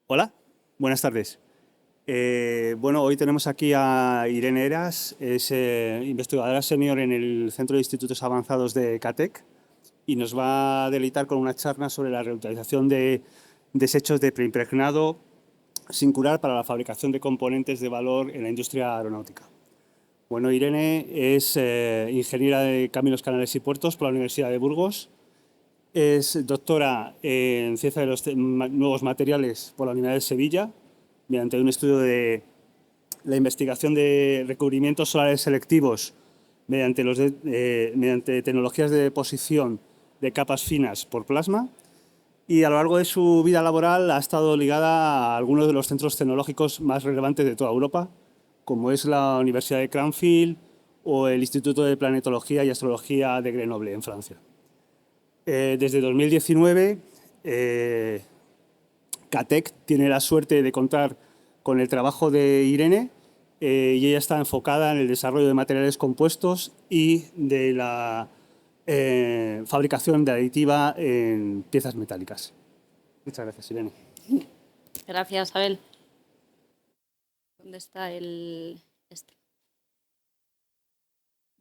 Hola, buenas tardes. Bueno, hoy tenemos aquí a Irene Eras, es investigadora senior en el Centro de Institutos Avanzados de CATEC y nos va a deleitar con una charla sobre la reutilización de desechos de preimpregnado sin curar para la fabricación de componentes de valor en la industria aeronáutica. Bueno, Irene es ingeniera de Caminos, Canales y Puertos por la Universidad de Burgos. Es doctora en Ciencia de los Nuevos Materiales por la Universidad de Sevilla, mediante un estudio de la investigación de recubrimientos solares selectivos mediante tecnologías de deposición de capas finas por plasma. Y a lo largo de su vida laboral ha estado ligada a algunos de los centros tecnológicos más relevantes de toda Europa, como es la Universidad de Cranfield o el Instituto de Planetología y Astrología de Grenoble, en Francia. Desde 2019, CATEC tiene la suerte de contar con el trabajo de Irene y ella está enfocada en el desarrollo de materiales compuestos y de la fabricación de aditiva en piezas metálicas. Muchas gracias, Irene. Gracias, Abel. ¿Dónde está el...?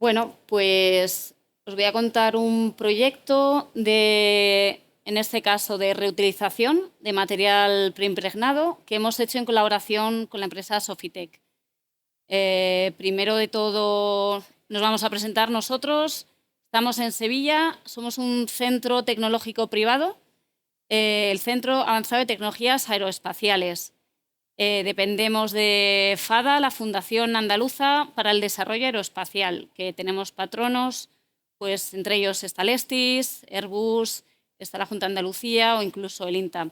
Bueno, pues os voy a contar un proyecto en este caso, de reutilización de material preimpregnado que hemos hecho en colaboración con la empresa Sofitec. Primero de todo, nos vamos a presentar nosotros. Estamos en Sevilla, somos un centro tecnológico privado, el Centro Avanzado de Tecnologías Aeroespaciales. Dependemos de FADA, la Fundación Andaluza para el Desarrollo Aeroespacial, que tenemos patronos, pues entre ellos está Lestis, Airbus, está la Junta de Andalucía o incluso el INTA.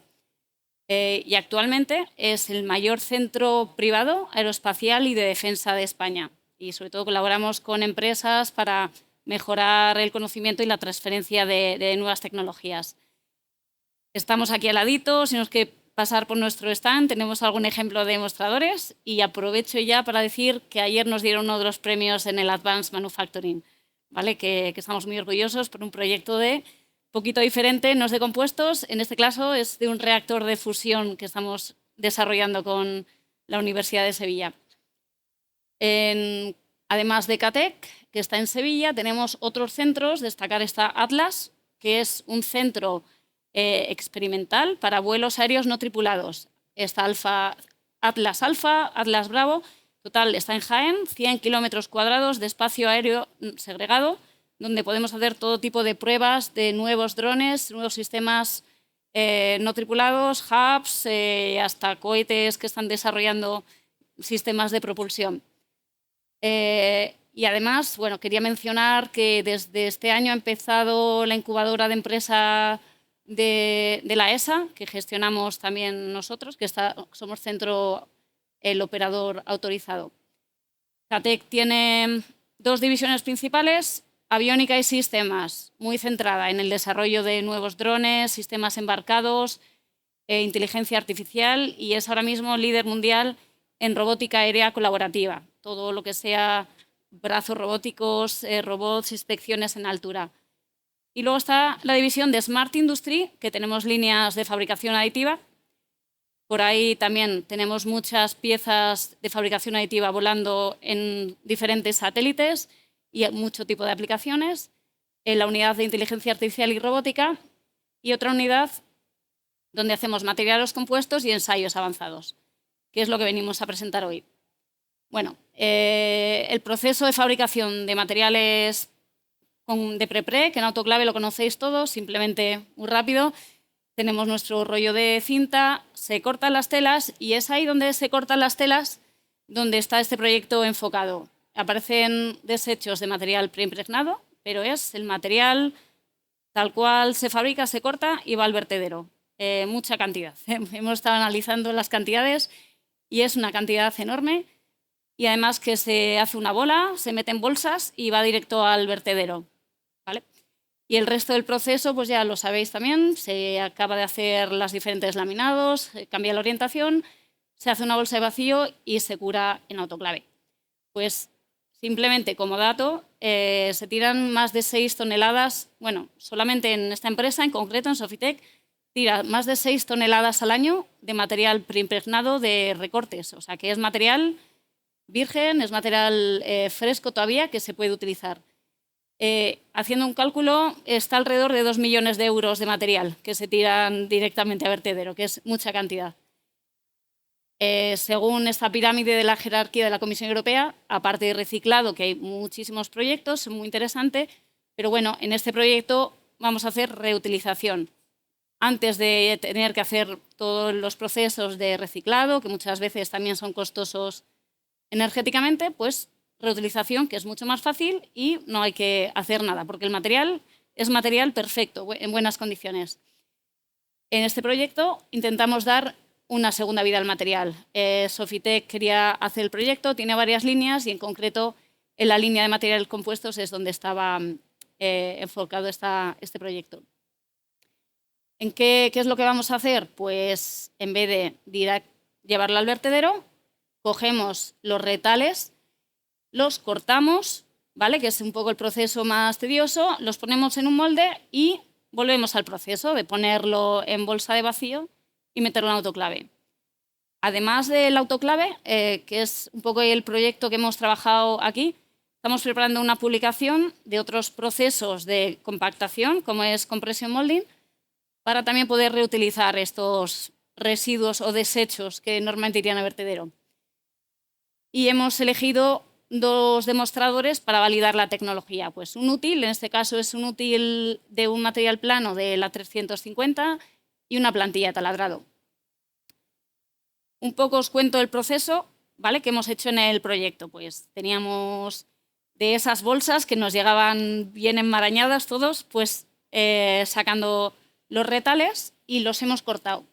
Y actualmente es el mayor centro privado aeroespacial y de defensa de España. Y sobre todo colaboramos con empresas para mejorar el conocimiento y la transferencia de nuevas tecnologías. Estamos aquí al ladito, si nos que pasar por nuestro stand, tenemos algún ejemplo de demostradores y aprovecho ya para decir que ayer nos dieron uno de los premios en el Advanced Manufacturing, ¿vale? que estamos muy orgullosos por un proyecto de poquito diferente, no es de compuestos, en este caso es de un reactor de fusión que estamos desarrollando con la Universidad de Sevilla. Además de CATEC, que está en Sevilla, tenemos otros centros, destacar está Atlas, que es un centro experimental para vuelos aéreos no tripulados. Está Atlas Alfa, Atlas Bravo, total está en Jaén, 100 kilómetros cuadrados de espacio aéreo segregado, donde podemos hacer todo tipo de pruebas de nuevos drones, nuevos sistemas no tripulados, hubs, hasta cohetes que están desarrollando sistemas de propulsión. Y además, bueno, quería mencionar que desde este año ha empezado la incubadora de empresa de la ESA, que gestionamos también nosotros, que somos centro, el operador autorizado. CATEC tiene dos divisiones principales, aviónica y sistemas, muy centrada en el desarrollo de nuevos drones, sistemas embarcados, inteligencia artificial, y es ahora mismo líder mundial en robótica aérea colaborativa, todo lo que sea brazos robóticos, robots, inspecciones en altura. Y luego está la división de Smart Industry, que tenemos líneas de fabricación aditiva. Por ahí también tenemos muchas piezas de fabricación aditiva volando en diferentes satélites y mucho tipo de aplicaciones. En la unidad de inteligencia artificial y robótica y otra unidad donde hacemos materiales compuestos y ensayos avanzados, que es lo que venimos a presentar hoy. Bueno, el proceso de fabricación de materiales de pre-pre, que en autoclave lo conocéis todos, simplemente muy rápido. Tenemos nuestro rollo de cinta, se cortan las telas y es ahí donde se cortan las telas donde está este proyecto enfocado. Aparecen desechos de material preimpregnado, pero es el material tal cual se fabrica, se corta y va al vertedero. Mucha cantidad. Hemos estado analizando las cantidades y es una cantidad enorme y además que se hace una bola, se mete en bolsas y va directo al vertedero. ¿Vale? Y el resto del proceso, pues ya lo sabéis también, se acaba de hacer los diferentes laminados, cambia la orientación, se hace una bolsa de vacío y se cura en autoclave. Pues simplemente como dato, se tiran más de 6 toneladas, bueno, solamente en esta empresa, en concreto en Sofitec, tira más de 6 toneladas al año de material preimpregnado de recortes. O sea, que es material virgen, es material fresco todavía que se puede utilizar. Haciendo un cálculo, está alrededor de 2 millones de euros de material que se tiran directamente a vertedero, que es mucha cantidad. Según esta pirámide de la jerarquía de la Comisión Europea, aparte de reciclado, que hay muchísimos proyectos, muy interesante, pero bueno, en este proyecto vamos a hacer reutilización. Antes de tener que hacer todos los procesos de reciclado, que muchas veces también son costosos energéticamente, pues reutilización, que es mucho más fácil y no hay que hacer nada, porque el material es material perfecto, en buenas condiciones. En este proyecto intentamos dar una segunda vida al material. Sofitec quería hacer el proyecto, tiene varias líneas y en concreto en la línea de materiales compuestos es donde estaba enfocado este proyecto. ¿En qué es lo que vamos a hacer? Pues en vez de llevarlo al vertedero, cogemos los retales, los cortamos, ¿vale? Que es un poco el proceso más tedioso, los ponemos en un molde y volvemos al proceso de ponerlo en bolsa de vacío y meterlo en autoclave. Además del autoclave, que es un poco el proyecto que hemos trabajado aquí, estamos preparando una publicación de otros procesos de compactación, como es compresión molding, para también poder reutilizar estos residuos o desechos que normalmente irían a vertedero. Y hemos elegido 2 demostradores para validar la tecnología. Pues un útil, en este caso es un útil de un material plano de la 350 y una plantilla de taladrado. Un poco os cuento el proceso, ¿vale?, que hemos hecho en el proyecto. Pues teníamos de esas bolsas que nos llegaban bien enmarañadas todos, pues sacando los retales y los hemos cortado.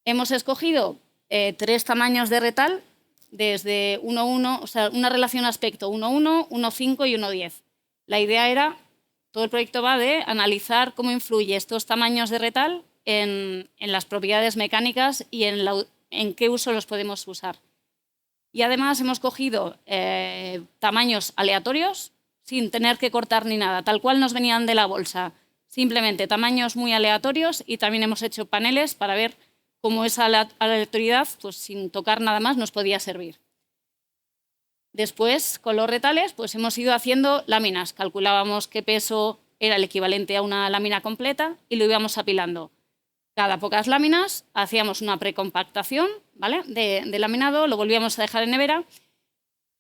Hemos escogido 3 tamaños de retal, desde 1,1, o sea, una relación aspecto 1,1, 1,5 y 1,10. La idea era, todo el proyecto va de analizar cómo influye estos tamaños de retal en las propiedades mecánicas y en qué uso los podemos usar. Y además hemos cogido tamaños aleatorios sin tener que cortar ni nada, tal cual nos venían de la bolsa. Simplemente tamaños muy aleatorios y también hemos hecho paneles para ver cómo esa aleatoriedad, pues sin tocar nada más, nos podía servir. Después, con los retales, pues hemos ido haciendo láminas. Calculábamos qué peso era el equivalente a una lámina completa y lo íbamos apilando. Cada pocas láminas hacíamos una precompactación, ¿vale?, de laminado, lo volvíamos a dejar en nevera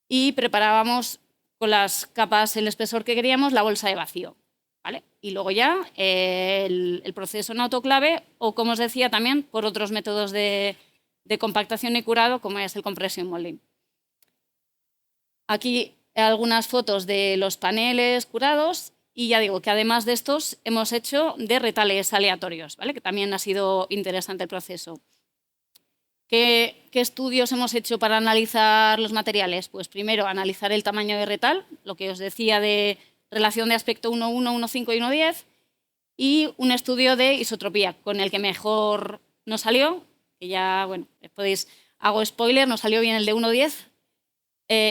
y preparábamos con las capas, el espesor que queríamos, la bolsa de vacío, ¿vale? Y luego ya el proceso en autoclave o, como os decía, también por otros métodos de compactación y curado, como es el compression molding. Aquí algunas fotos de los paneles curados. Y ya digo que además de estos hemos hecho de retales aleatorios, ¿vale?, que también ha sido interesante el proceso. ¿Qué estudios hemos hecho para analizar los materiales? Pues primero analizar el tamaño de retal, lo que os decía de relación de aspecto 1,1, 1,5 y 1,10, y un estudio de isotropía, con el que mejor nos salió, que ya, bueno, hago spoiler, nos salió bien el de 1,10.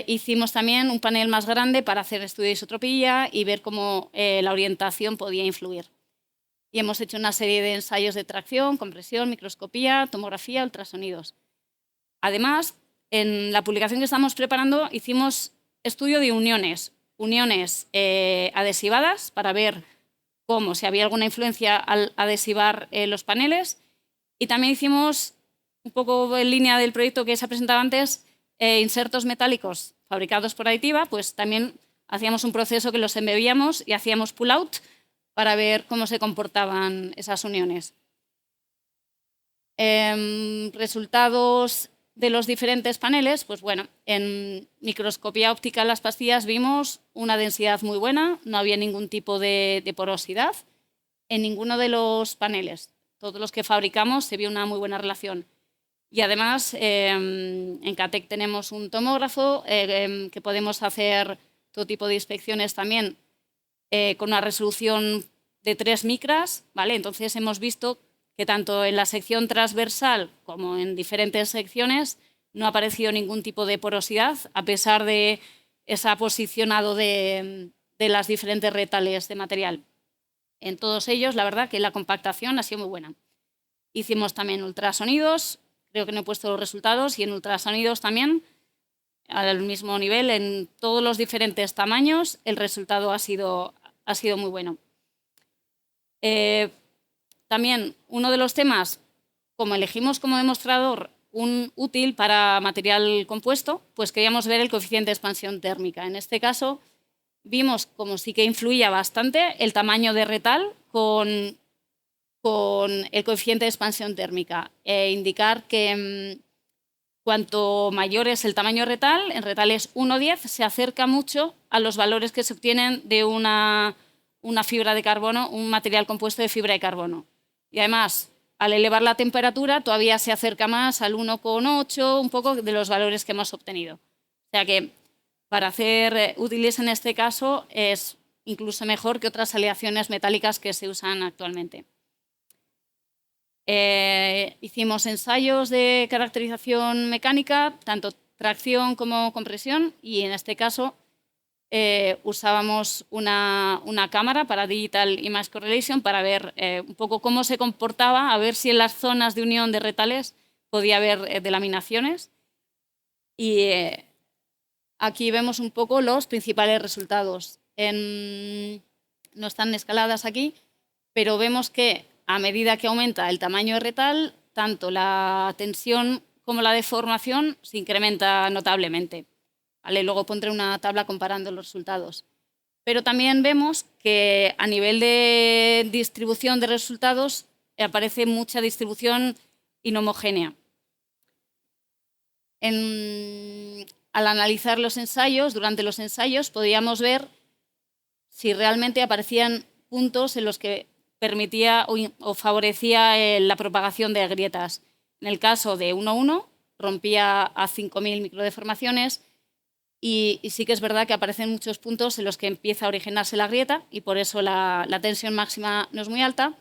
Hicimos también un panel más grande para hacer estudio de isotropía y ver cómo la orientación podía influir. Y hemos hecho una serie de ensayos de tracción, compresión, microscopía, tomografía, ultrasonidos. Además, en la publicación que estamos preparando hicimos estudio de uniones adhesivadas para ver si había alguna influencia al adhesivar los paneles. Y también hicimos, un poco en línea del proyecto que se ha presentado antes, insertos metálicos fabricados por aditiva, pues también hacíamos un proceso que los embebíamos y hacíamos pull-out para ver cómo se comportaban esas uniones. Resultados de los diferentes paneles, pues bueno, en microscopía óptica en las pastillas vimos una densidad muy buena, no había ningún tipo de porosidad en ninguno de los paneles. Todos los que fabricamos se vio una muy buena relación. Y además, en CATEC tenemos un tomógrafo que podemos hacer todo tipo de inspecciones también con una resolución de 3 micras, ¿vale? Entonces hemos visto que tanto en la sección transversal como en diferentes secciones no ha aparecido ningún tipo de porosidad, a pesar de ese posicionado de las diferentes retales de material. En todos ellos, la verdad que la compactación ha sido muy buena. Hicimos también ultrasonidos, creo que no he puesto los resultados, y en ultrasonidos también, al mismo nivel, en todos los diferentes tamaños, el resultado ha sido muy bueno. También uno de los temas, como elegimos como demostrador un útil para material compuesto, pues queríamos ver el coeficiente de expansión térmica. En este caso, vimos como sí que influía bastante el tamaño de retal con el coeficiente de expansión térmica. Indicar que cuanto mayor es el tamaño retal, en retales 1,10, se acerca mucho a los valores que se obtienen de una fibra de carbono, un material compuesto de fibra de carbono. Y además, al elevar la temperatura, todavía se acerca más al 1,8, un poco de los valores que hemos obtenido. O sea que para hacer útiles en este caso es incluso mejor que otras aleaciones metálicas que se usan actualmente. Hicimos ensayos de caracterización mecánica, tanto tracción como compresión, y en este caso usábamos una cámara para Digital Image Correlation para ver un poco cómo se comportaba, a ver si en las zonas de unión de retales podía haber delaminaciones. Y aquí vemos un poco los principales resultados. No están escaladas aquí, pero vemos que a medida que aumenta el tamaño de retal, tanto la tensión como la deformación se incrementa notablemente. ¿Vale? Luego pondré una tabla comparando los resultados. Pero también vemos que a nivel de distribución de resultados aparece mucha distribución inhomogénea. Al analizar los ensayos, durante los ensayos podíamos ver si realmente aparecían puntos en los que permitía o favorecía la propagación de grietas. En el caso de 1,1 rompía a 5.000 microdeformaciones y sí que es verdad que aparecen muchos puntos en los que empieza a originarse la grieta y por eso la tensión máxima no es muy alta.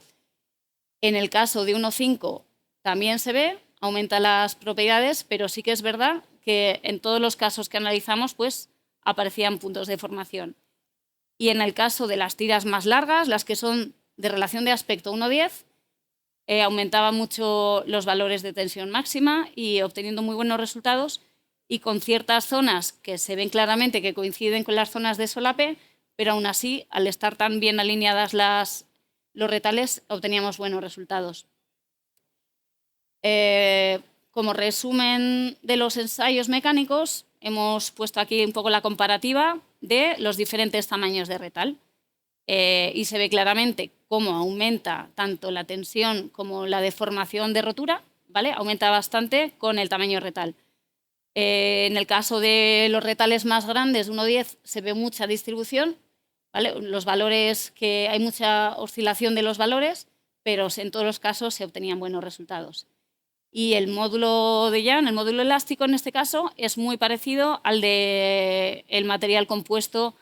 En el caso de 1,5 también se ve, aumenta las propiedades, pero sí que es verdad que en todos los casos que analizamos pues aparecían puntos de formación. Y en el caso de las tiras más largas, las que son de relación de aspecto 1,10, aumentaba mucho los valores de tensión máxima y obteniendo muy buenos resultados, y con ciertas zonas que se ven claramente que coinciden con las zonas de solape, pero aún así, al estar tan bien alineadas los retales, obteníamos buenos resultados. Como resumen de los ensayos mecánicos, hemos puesto aquí un poco la comparativa de los diferentes tamaños de retal. Y se ve claramente cómo aumenta tanto la tensión como la deformación de rotura, ¿vale? Aumenta bastante con el tamaño retal. En el caso de los retales más grandes, 1,10, se ve mucha distribución, ¿vale? Los valores, que hay mucha oscilación de los valores, pero en todos los casos se obtenían buenos resultados. Y el módulo de Young, el módulo elástico en este caso, es muy parecido al del material compuesto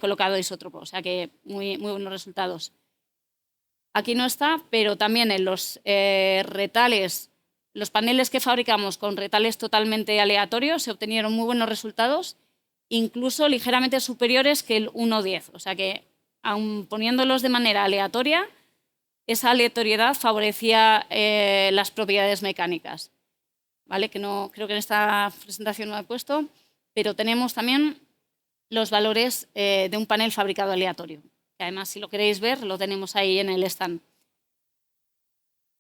colocado isótropo, o sea que muy buenos resultados. Aquí no está, pero también en los retales, los paneles que fabricamos con retales totalmente aleatorios se obtenieron muy buenos resultados, incluso ligeramente superiores que el 1,10. O sea que, aun poniéndolos de manera aleatoria, esa aleatoriedad favorecía las propiedades mecánicas. ¿Vale? Que no, creo que en esta presentación no he puesto, pero tenemos también los valores de un panel fabricado aleatorio, que además, si lo queréis ver, lo tenemos ahí en el stand.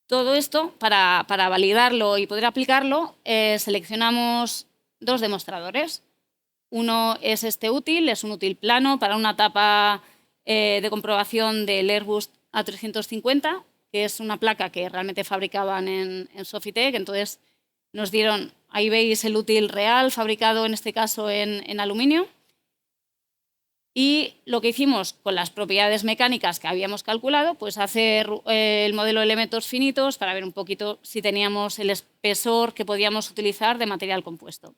Todo esto, para validarlo y poder aplicarlo, seleccionamos dos demostradores. Uno es este útil, es un útil plano para una etapa de comprobación del Airbus A350, que es una placa que realmente fabricaban en Sofitec. Entonces nos dieron, ahí veis el útil real, fabricado en este caso en aluminio. Y lo que hicimos con las propiedades mecánicas que habíamos calculado, pues hacer el modelo de elementos finitos para ver un poquito si teníamos el espesor que podíamos utilizar de material compuesto.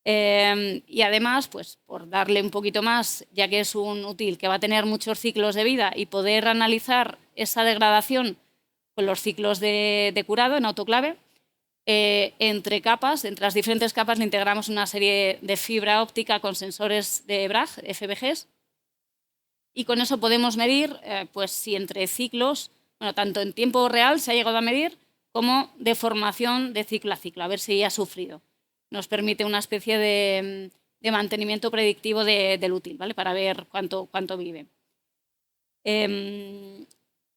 Y además, pues por darle un poquito más, ya que es un útil que va a tener muchos ciclos de vida y poder analizar esa degradación con los ciclos de curado en autoclave, entre capas, entre las diferentes capas, le integramos una serie de fibra óptica con sensores de Bragg, FBGs, y con eso podemos medir pues si entre ciclos, bueno, tanto en tiempo real se ha llegado a medir como deformación de ciclo a ciclo, a ver si ha sufrido. Nos permite una especie de mantenimiento predictivo del útil, ¿vale? Para ver cuánto vive. En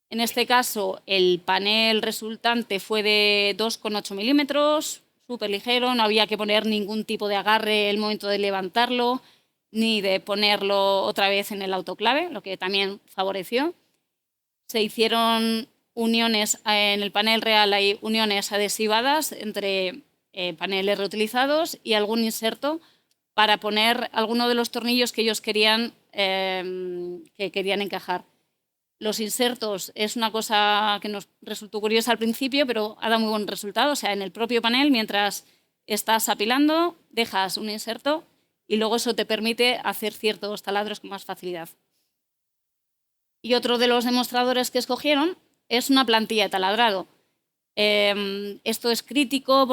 este caso, el panel resultante fue de 2,8 milímetros, súper ligero, no había que poner ningún tipo de agarre el momento de levantarlo, ni de ponerlo otra vez en el autoclave, lo que también favoreció. Se hicieron uniones, en el panel real hay uniones adhesivadas entre paneles reutilizados y algún inserto para poner alguno de los tornillos que ellos querían encajar. Los insertos es una cosa que nos resultó curiosa al principio, pero ha dado muy buen resultado. O sea, en el propio panel, mientras estás apilando, dejas un inserto y luego eso te permite hacer ciertos taladros con más facilidad. Y otro de los demostradores que escogieron es una plantilla de taladrado. Esto es crítico,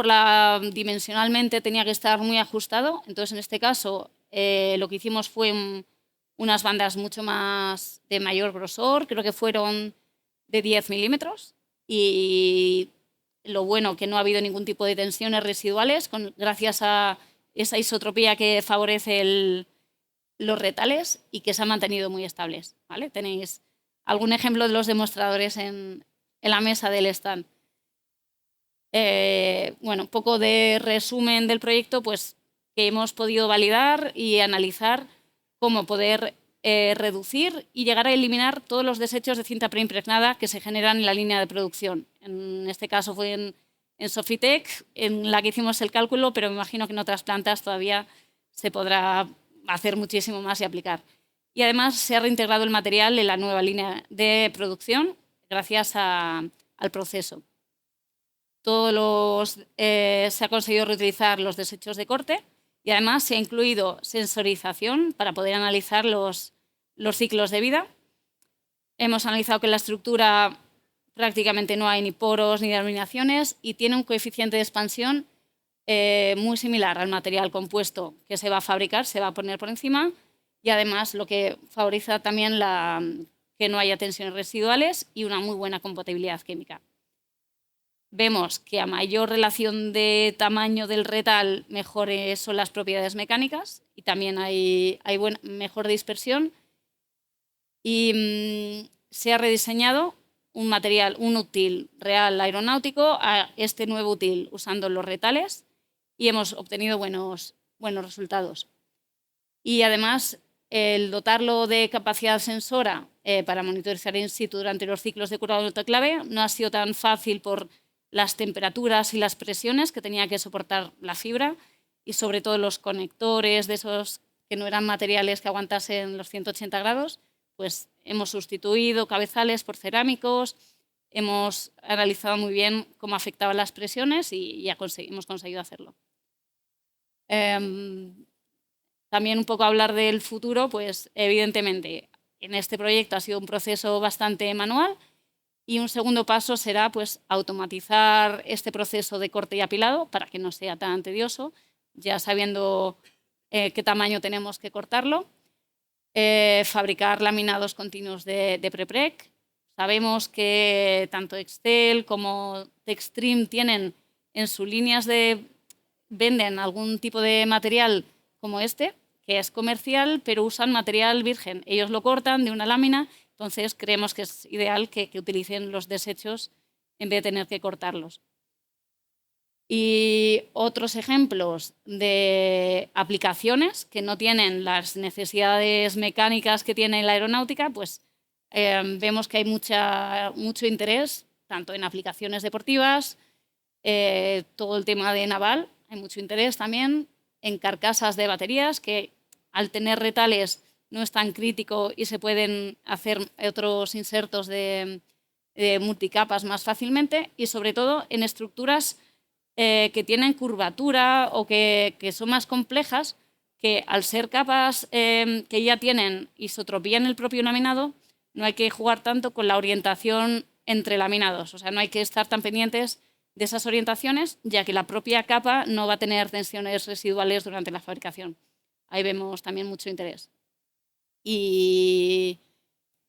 dimensionalmente tenía que estar muy ajustado. Entonces, en este caso, lo que hicimos fue unas bandas mucho más de mayor grosor, creo que fueron de 10 milímetros. Y lo bueno, que no ha habido ningún tipo de tensiones residuales, gracias a esa isotropía que favorece los retales y que se han mantenido muy estables, ¿vale? Tenéis algún ejemplo de los demostradores en la mesa del stand. Bueno, un poco de resumen del proyecto, pues que hemos podido validar y analizar cómo poder reducir y llegar a eliminar todos los desechos de cinta preimpregnada que se generan en la línea de producción. En este caso fue en Sofitec, en la que hicimos el cálculo, pero me imagino que en otras plantas todavía se podrá hacer muchísimo más y aplicar. Y además se ha reintegrado el material en la nueva línea de producción gracias al proceso. Se ha conseguido reutilizar los desechos de corte y además se ha incluido sensorización para poder analizar los ciclos de vida. Hemos analizado que en la estructura prácticamente no hay ni poros ni denominaciones y tiene un coeficiente de expansión muy similar al material compuesto que se va a fabricar, se va a poner por encima y además lo que favorece también que no haya tensiones residuales y una muy buena compatibilidad química. Vemos que a mayor relación de tamaño del retal, mejores son las propiedades mecánicas y también hay mejor dispersión. Y se ha rediseñado un útil real aeronáutico a este nuevo útil usando los retales y hemos obtenido buenos resultados. Y además, el dotarlo de capacidad sensora para monitorizar in situ durante los ciclos de curado de autoclave no ha sido tan fácil por las temperaturas y las presiones que tenía que soportar la fibra y sobre todo los conectores de esos que no eran materiales que aguantasen los 180 grados, pues hemos sustituido cabezales por cerámicos, hemos analizado muy bien cómo afectaban las presiones y ya hemos conseguido hacerlo. También un poco hablar del futuro, pues evidentemente en este proyecto ha sido un proceso bastante manual y un segundo paso será pues automatizar este proceso de corte y apilado para que no sea tan tedioso, ya sabiendo qué tamaño tenemos que cortarlo. Fabricar laminados continuos de prepreg. Sabemos que tanto Excel como Textrim tienen en sus líneas venden algún tipo de material como este, que es comercial, pero usan material virgen. Ellos lo cortan de una lámina, entonces creemos que es ideal que utilicen los desechos en vez de tener que cortarlos. Y otros ejemplos de aplicaciones que no tienen las necesidades mecánicas que tiene la aeronáutica, pues vemos que hay mucho interés, tanto en aplicaciones deportivas, todo el tema de naval, hay mucho interés también en carcasas de baterías, que al tener retales no es tan crítico y se pueden hacer otros insertos de multicapas más fácilmente, y sobre todo en estructuras que tienen curvatura o que son más complejas, que al ser capas que ya tienen isotropía en el propio laminado, no hay que jugar tanto con la orientación entre laminados, o sea, no hay que estar tan pendientes de esas orientaciones, ya que la propia capa no va a tener tensiones residuales durante la fabricación. Ahí vemos también mucho interés. Y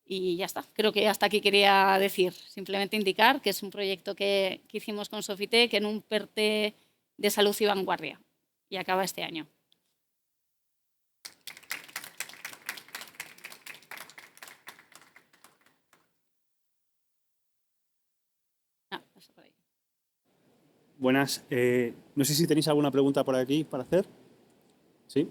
Y ya está. Creo que hasta aquí quería decir. Simplemente indicar que es un proyecto que hicimos con Sofitec en un PERTE de salud y vanguardia. Y acaba este año. Pasa por ahí. Buenas. No sé si tenéis alguna pregunta por aquí para hacer. ¿Sí?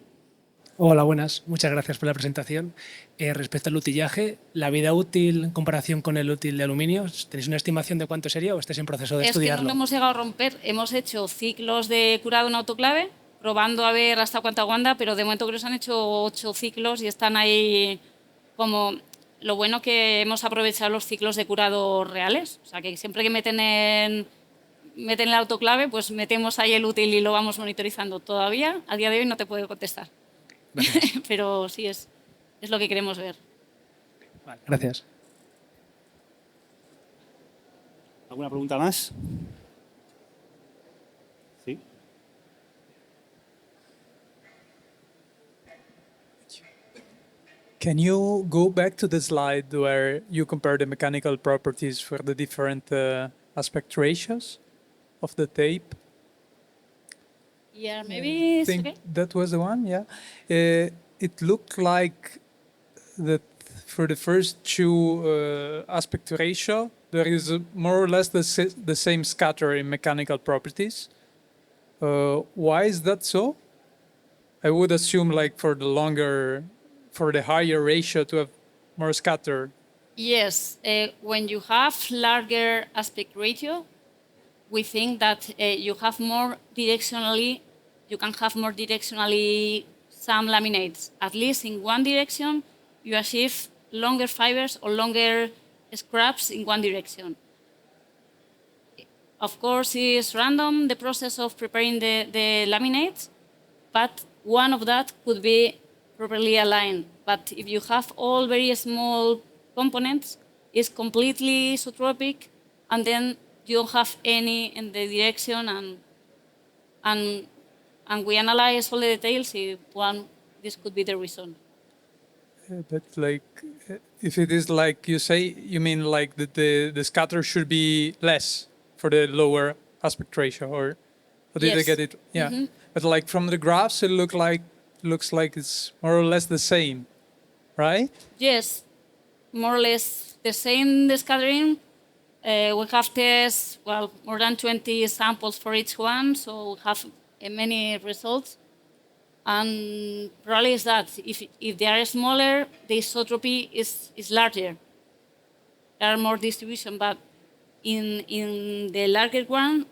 Hola, buenas. Muchas gracias por la presentación. Respecto al utillaje, la vida útil en comparación con el útil de aluminio, ¿tenéis una estimación de cuánto sería o estáis en proceso de Es que no estudiarlo? lo hemos llegado a romper. Hemos hecho ciclos de curado en autoclave, probando a ver hasta cuánto aguanta, pero de momento creo que se han hecho 8 ciclos y están ahí como... Lo bueno que hemos aprovechado los ciclos de curado reales. O sea, que siempre que meten el autoclave, pues metemos ahí el útil y lo vamos monitorizando. Todavía, a día de hoy, no te puedo contestar. Pero sí, es lo que queremos ver. Vale, gracias. ¿Alguna pregunta más? ¿Sí? Can you go back to the slide where you compare the mechanical properties for the different aspect ratios of the tape? Yeah, maybe I it's think okay. that was the one, yeah. It looked like that for the first two aspect ratio, there is more or less the same scatter in mechanical properties. Why is that so? I would assume like for the higher ratio to have more scatter. Yes, when you have larger aspect ratio, we think that you can have more directionally some laminates. At least in one direction, you achieve longer fibers or longer scraps in one direction. Of course, it's random, the process of preparing the laminates, but one of that could be properly aligned. But if you have all very small components, it's completely isotropic, and then you don't have any in the direction, and we analyze all the details. This could be the reason. But like, if it is like you say, you mean like that the scatter should be less for the lower aspect ratio, or did I Yes. get it? Yeah. But like from the graphs, it looks like it's more or less the same, right? Yes, more or less the same, the scattering. We have tests, more than 20 samples for each one, so we have many results. And probably is that if they are smaller, the isotropy is larger. There are more distribution, but in the larger one,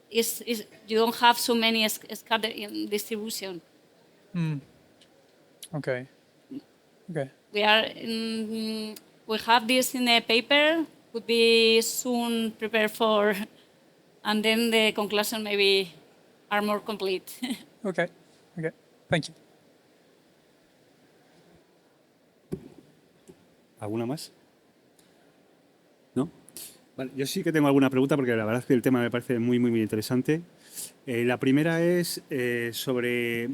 you don't have so many scatter in distribution. Okay. Okay. We have this in a paper, could be soon prepared for, and then the conclusion maybe are more complete. Okay. Okay. Thank you. ¿Alguna más? ¿No? Vale, yo sí que tengo alguna pregunta porque la verdad es que el tema me parece muy, muy, muy interesante. La primera es sobre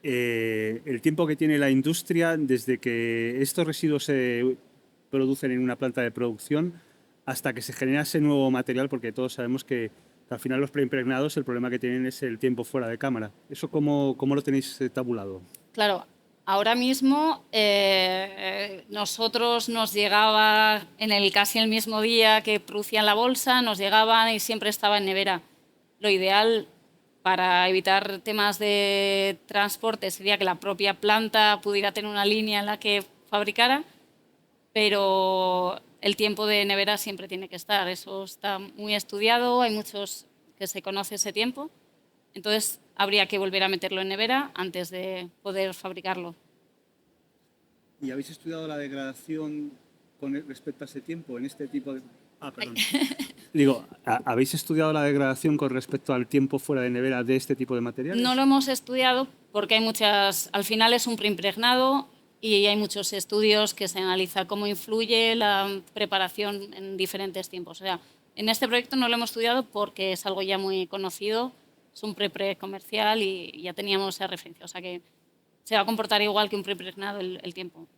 el tiempo que tiene la industria desde que estos residuos se producen en una planta de producción hasta que se genera ese nuevo material, porque todos sabemos que al final los preimpregnados el problema que tienen es el tiempo fuera de cámara. ¿Eso cómo lo tenéis tabulado? Claro, ahora mismo nosotros nos llegaba casi el mismo día que producían la bolsa, nos llegaban y siempre estaba en nevera. Lo ideal para evitar temas de transporte sería que la propia planta pudiera tener una línea en la que fabricara, pero el tiempo de nevera siempre tiene que estar. Eso está muy estudiado, hay muchos que se conoce ese tiempo. Entonces, habría que volver a meterlo en nevera antes de poder fabricarlo. ¿Y habéis estudiado la degradación con respecto a ese tiempo en este tipo de...? Perdón. Digo, ¿habéis estudiado la degradación con respecto al tiempo fuera de nevera de este tipo de materiales? No lo hemos estudiado porque hay muchas... Al final es un preimpregnado y hay muchos estudios que se analiza cómo influye la preparación en diferentes tiempos. O sea, en este proyecto no lo hemos estudiado porque es algo ya muy conocido, es un pre comercial y ya teníamos esa referencia. O sea que se va a comportar igual que un preimpregnado el tiempo.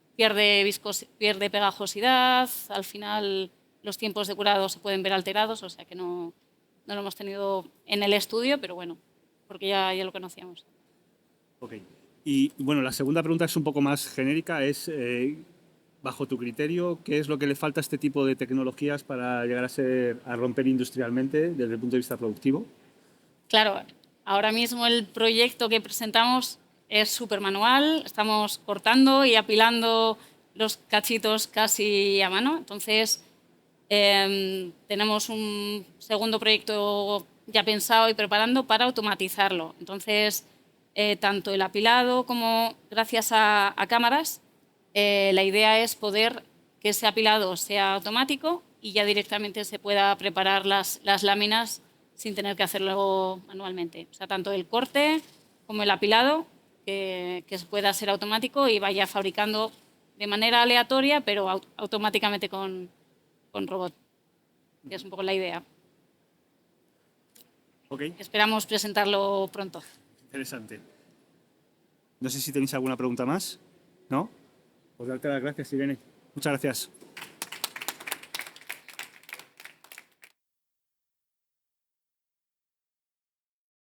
pierde pegajosidad, al final los tiempos de curado se pueden ver alterados, o sea que no lo hemos tenido en el estudio, pero bueno, porque ya lo conocíamos. Ok. Y bueno, la segunda pregunta es un poco más genérica, es, bajo tu criterio, ¿qué es lo que le falta a este tipo de tecnologías para llegar a romper industrialmente desde el punto de vista productivo? Claro, ahora mismo el proyecto que presentamos es súper manual, estamos cortando y apilando los cachitos casi a mano, entonces tenemos un segundo proyecto ya pensado y preparando para automatizarlo. Entonces, tanto el apilado como gracias a cámaras, la idea es poder que ese apilado sea automático y ya directamente se pueda preparar las láminas sin tener que hacerlo manualmente. O sea, tanto el corte como el apilado, que pueda ser automático y vaya fabricando de manera aleatoria, pero automáticamente con robot, que es un poco la idea. Ok, Esperamos presentarlo pronto. interesante. No sé si tenéis alguna pregunta más, ¿no? Pues darte las gracias, Irene. Muchas gracias.